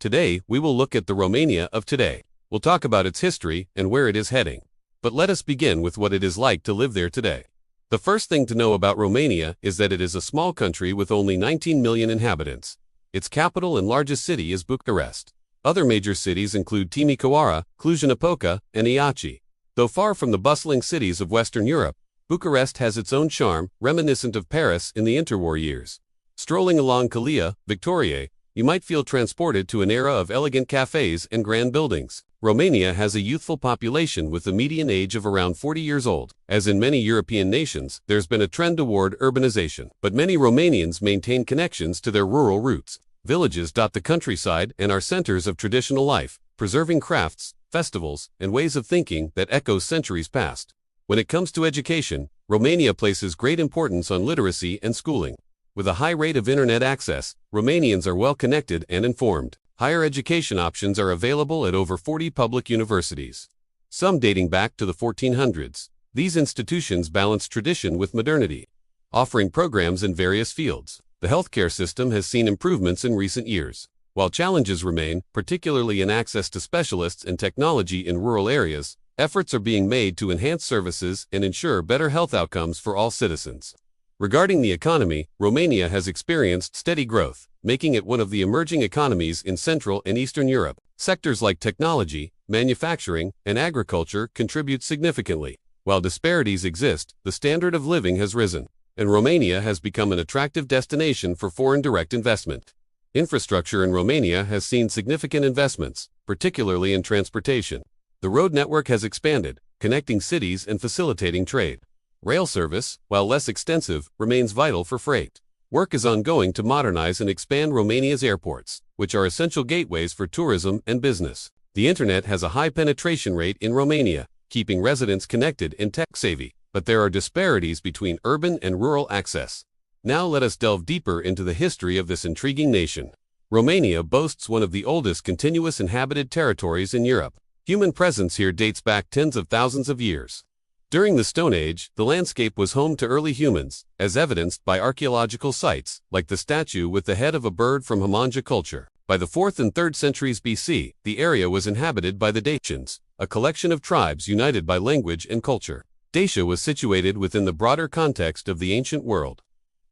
Today, we will look at the Romania of today. We'll talk about its history and where it is heading. But let us begin with what it is like to live there today. The first thing to know about Romania is that it is a small country with only 19 million inhabitants. Its capital and largest city is Bucharest. Other major cities include Timișoara, Cluj-Napoca, and Iași. Though far from the bustling cities of Western Europe, Bucharest has its own charm, reminiscent of Paris in the interwar years. Strolling along Calea, Victoriae, you might feel transported to an era of elegant cafes and grand buildings. Romania has a youthful population with a median age of around 40 years old. As in many European nations, there's been a trend toward urbanization, but many Romanians maintain connections to their rural roots. Villages dot the countryside and are centers of traditional life, preserving crafts, festivals, and ways of thinking that echo centuries past. When it comes to education, Romania places great importance on literacy and schooling. With a high rate of internet access, Romanians are well connected and informed. Higher education options are available at over 40 public universities, some dating back to the 1400s. These institutions balance tradition with modernity, offering programs in various fields. The healthcare system has seen improvements in recent years. While challenges remain, particularly in access to specialists and technology in rural areas, efforts are being made to enhance services and ensure better health outcomes for all citizens. Regarding the economy, Romania has experienced steady growth, making it one of the emerging economies in Central and Eastern Europe. Sectors like technology, manufacturing, and agriculture contribute significantly. While disparities exist, the standard of living has risen, and Romania has become an attractive destination for foreign direct investment. Infrastructure in Romania has seen significant investments, particularly in transportation. The road network has expanded, connecting cities and facilitating trade. Rail service, while less extensive, remains vital for freight. Work is ongoing to modernize and expand Romania's airports, which are essential gateways for tourism and business. The internet has a high penetration rate in Romania, keeping residents connected and tech-savvy, but there are disparities between urban and rural access. Now let us delve deeper into the history of this intriguing nation. Romania boasts one of the oldest continuous inhabited territories in Europe. Human presence here dates back tens of thousands of years. During the Stone Age, the landscape was home to early humans, as evidenced by archaeological sites, like the statue with the head of a bird from Hamanja culture. By the 4th and 3rd centuries BC, the area was inhabited by the Dacians, a collection of tribes united by language and culture. Dacia was situated within the broader context of the ancient world.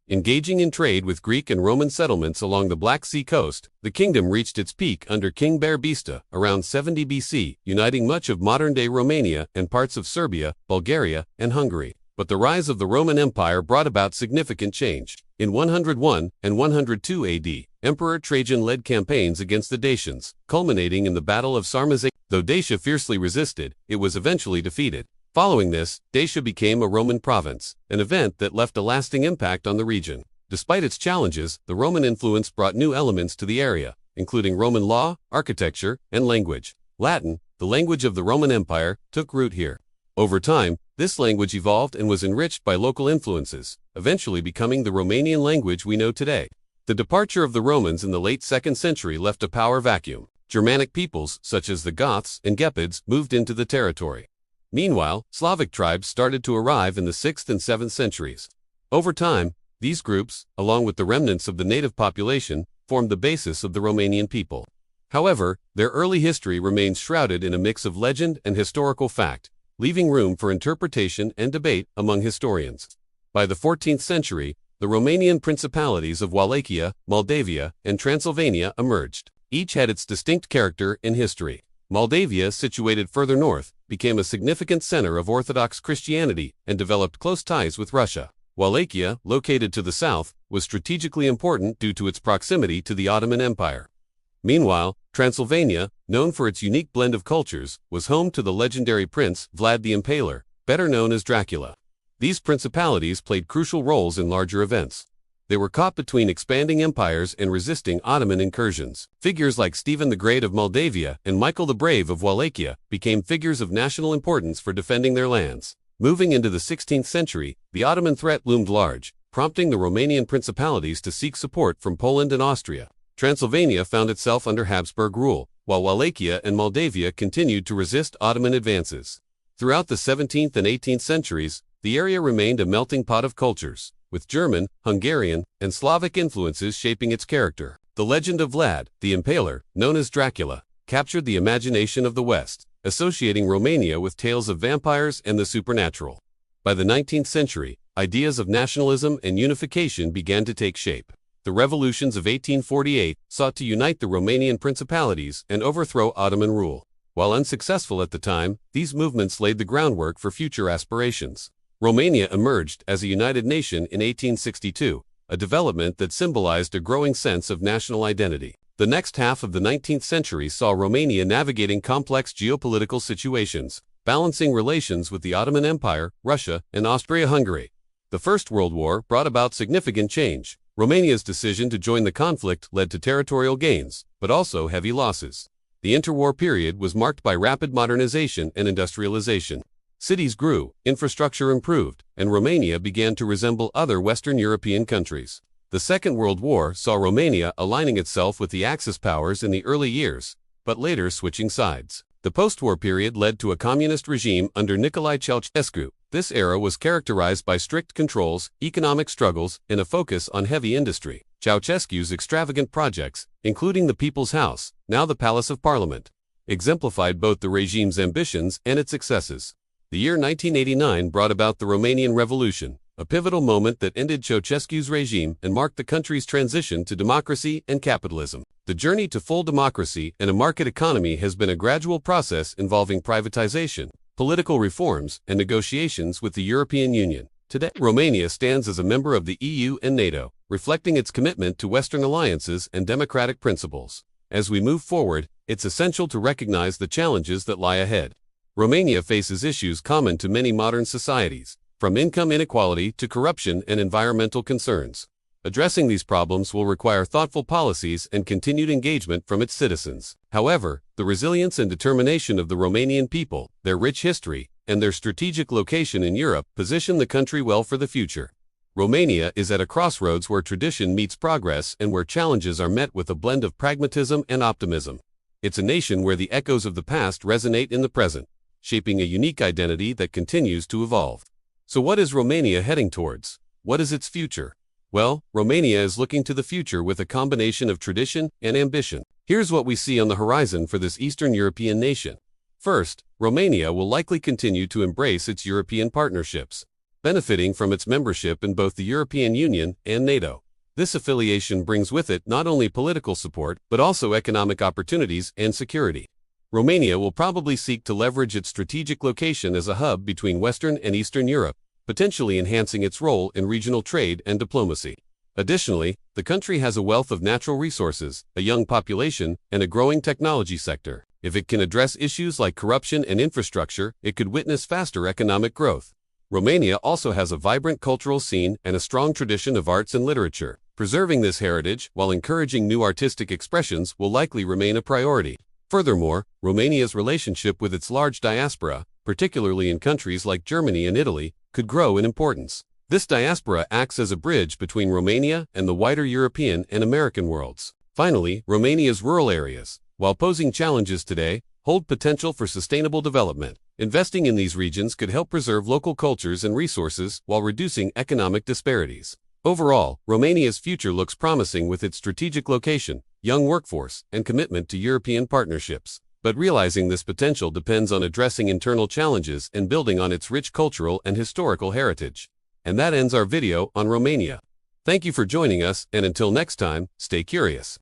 Engaging in trade with Greek and Roman settlements along the Black Sea coast, the kingdom reached its peak under King Barbista around 70 BC, uniting much of modern-day Romania and parts of Serbia, Bulgaria, and Hungary. But the rise of the Roman Empire brought about significant change. In 101 and 102 AD, Emperor Trajan led campaigns against the Dacians, culminating in the Battle of Sarmaze. Though Dacia fiercely resisted, it was eventually defeated. Following this, Dacia became a Roman province, an event that left a lasting impact on the region. Despite its challenges, the Roman influence brought new elements to the area, including Roman law, architecture, and language. Latin, the language of the Roman Empire, took root here. Over time, this language evolved and was enriched by local influences, eventually becoming the Romanian language we know today. The departure of the Romans in the late 2nd century left a power vacuum. Germanic peoples, such as the Goths and Gepids, moved into the territory. Meanwhile, Slavic tribes started to arrive in the 6th and 7th centuries. Over time, these groups, along with the remnants of the native population, formed the basis of the Romanian people. However, their early history remains shrouded in a mix of legend and historical fact, leaving room for interpretation and debate among historians. By the 14th century, the Romanian principalities of Wallachia, Moldavia, and Transylvania emerged. Each had its distinct character and history. Moldavia, situated further north, became a significant center of Orthodox Christianity and developed close ties with Russia. Wallachia, located to the south, was strategically important due to its proximity to the Ottoman Empire. Meanwhile, Transylvania, known for its unique blend of cultures, was home to the legendary prince Vlad the Impaler, better known as Dracula. These principalities played crucial roles in larger events. They were caught between expanding empires and resisting Ottoman incursions. Figures like Stephen the Great of Moldavia and Michael the Brave of Wallachia became figures of national importance for defending their lands. Moving into the 16th century, the Ottoman threat loomed large, prompting the Romanian principalities to seek support from Poland and Austria. Transylvania found itself under Habsburg rule, while Wallachia and Moldavia continued to resist Ottoman advances. Throughout the 17th and 18th centuries, the area remained a melting pot of cultures, with German, Hungarian, and Slavic influences shaping its character. The legend of Vlad, the Impaler, known as Dracula, captured the imagination of the West, associating Romania with tales of vampires and the supernatural. By the 19th century, ideas of nationalism and unification began to take shape. The revolutions of 1848 sought to unite the Romanian principalities and overthrow Ottoman rule. While unsuccessful at the time, these movements laid the groundwork for future aspirations. Romania emerged as a united nation in 1862, a development that symbolized a growing sense of national identity. The next half of the 19th century saw Romania navigating complex geopolitical situations, balancing relations with the Ottoman Empire, Russia, and Austria-Hungary. The First World War brought about significant change. Romania's decision to join the conflict led to territorial gains, but also heavy losses. The interwar period was marked by rapid modernization and industrialization. Cities grew, infrastructure improved, and Romania began to resemble other Western European countries. The Second World War saw Romania aligning itself with the Axis powers in the early years, but later switching sides. The post-war period led to a communist regime under Nicolae Ceausescu. This era was characterized by strict controls, economic struggles, and a focus on heavy industry. Ceausescu's extravagant projects, including the People's House, now the Palace of Parliament, exemplified both the regime's ambitions and its excesses. The year 1989 brought about the Romanian Revolution, a pivotal moment that ended Ceausescu's regime and marked the country's transition to democracy and capitalism. The journey to full democracy and a market economy has been a gradual process involving privatization, political reforms, and negotiations with the European Union. Today, Romania stands as a member of the EU and NATO, reflecting its commitment to Western alliances and democratic principles. As we move forward, it's essential to recognize the challenges that lie ahead. Romania faces issues common to many modern societies, from income inequality to corruption and environmental concerns. Addressing these problems will require thoughtful policies and continued engagement from its citizens. However, the resilience and determination of the Romanian people, their rich history, and their strategic location in Europe position the country well for the future. Romania is at a crossroads where tradition meets progress and where challenges are met with a blend of pragmatism and optimism. It's a nation where the echoes of the past resonate in the present, shaping a unique identity that continues to evolve. So what is Romania heading towards? What is its future? Well, Romania is looking to the future with a combination of tradition and ambition. Here's what we see on the horizon for this Eastern European nation. First, Romania will likely continue to embrace its European partnerships, benefiting from its membership in both the European Union and NATO. This affiliation brings with it not only political support, but also economic opportunities and security. Romania will probably seek to leverage its strategic location as a hub between Western and Eastern Europe, potentially enhancing its role in regional trade and diplomacy. Additionally, the country has a wealth of natural resources, a young population, and a growing technology sector. If it can address issues like corruption and infrastructure, it could witness faster economic growth. Romania also has a vibrant cultural scene and a strong tradition of arts and literature. Preserving this heritage while encouraging new artistic expressions will likely remain a priority. Furthermore, Romania's relationship with its large diaspora, particularly in countries like Germany and Italy, could grow in importance. This diaspora acts as a bridge between Romania and the wider European and American worlds. Finally, Romania's rural areas, while posing challenges today, hold potential for sustainable development. Investing in these regions could help preserve local cultures and resources while reducing economic disparities. Overall, Romania's future looks promising with its strategic location, young workforce, and commitment to European partnerships. But realizing this potential depends on addressing internal challenges and building on its rich cultural and historical heritage. And that ends our video on Romania. Thank you for joining us, and until next time, stay curious.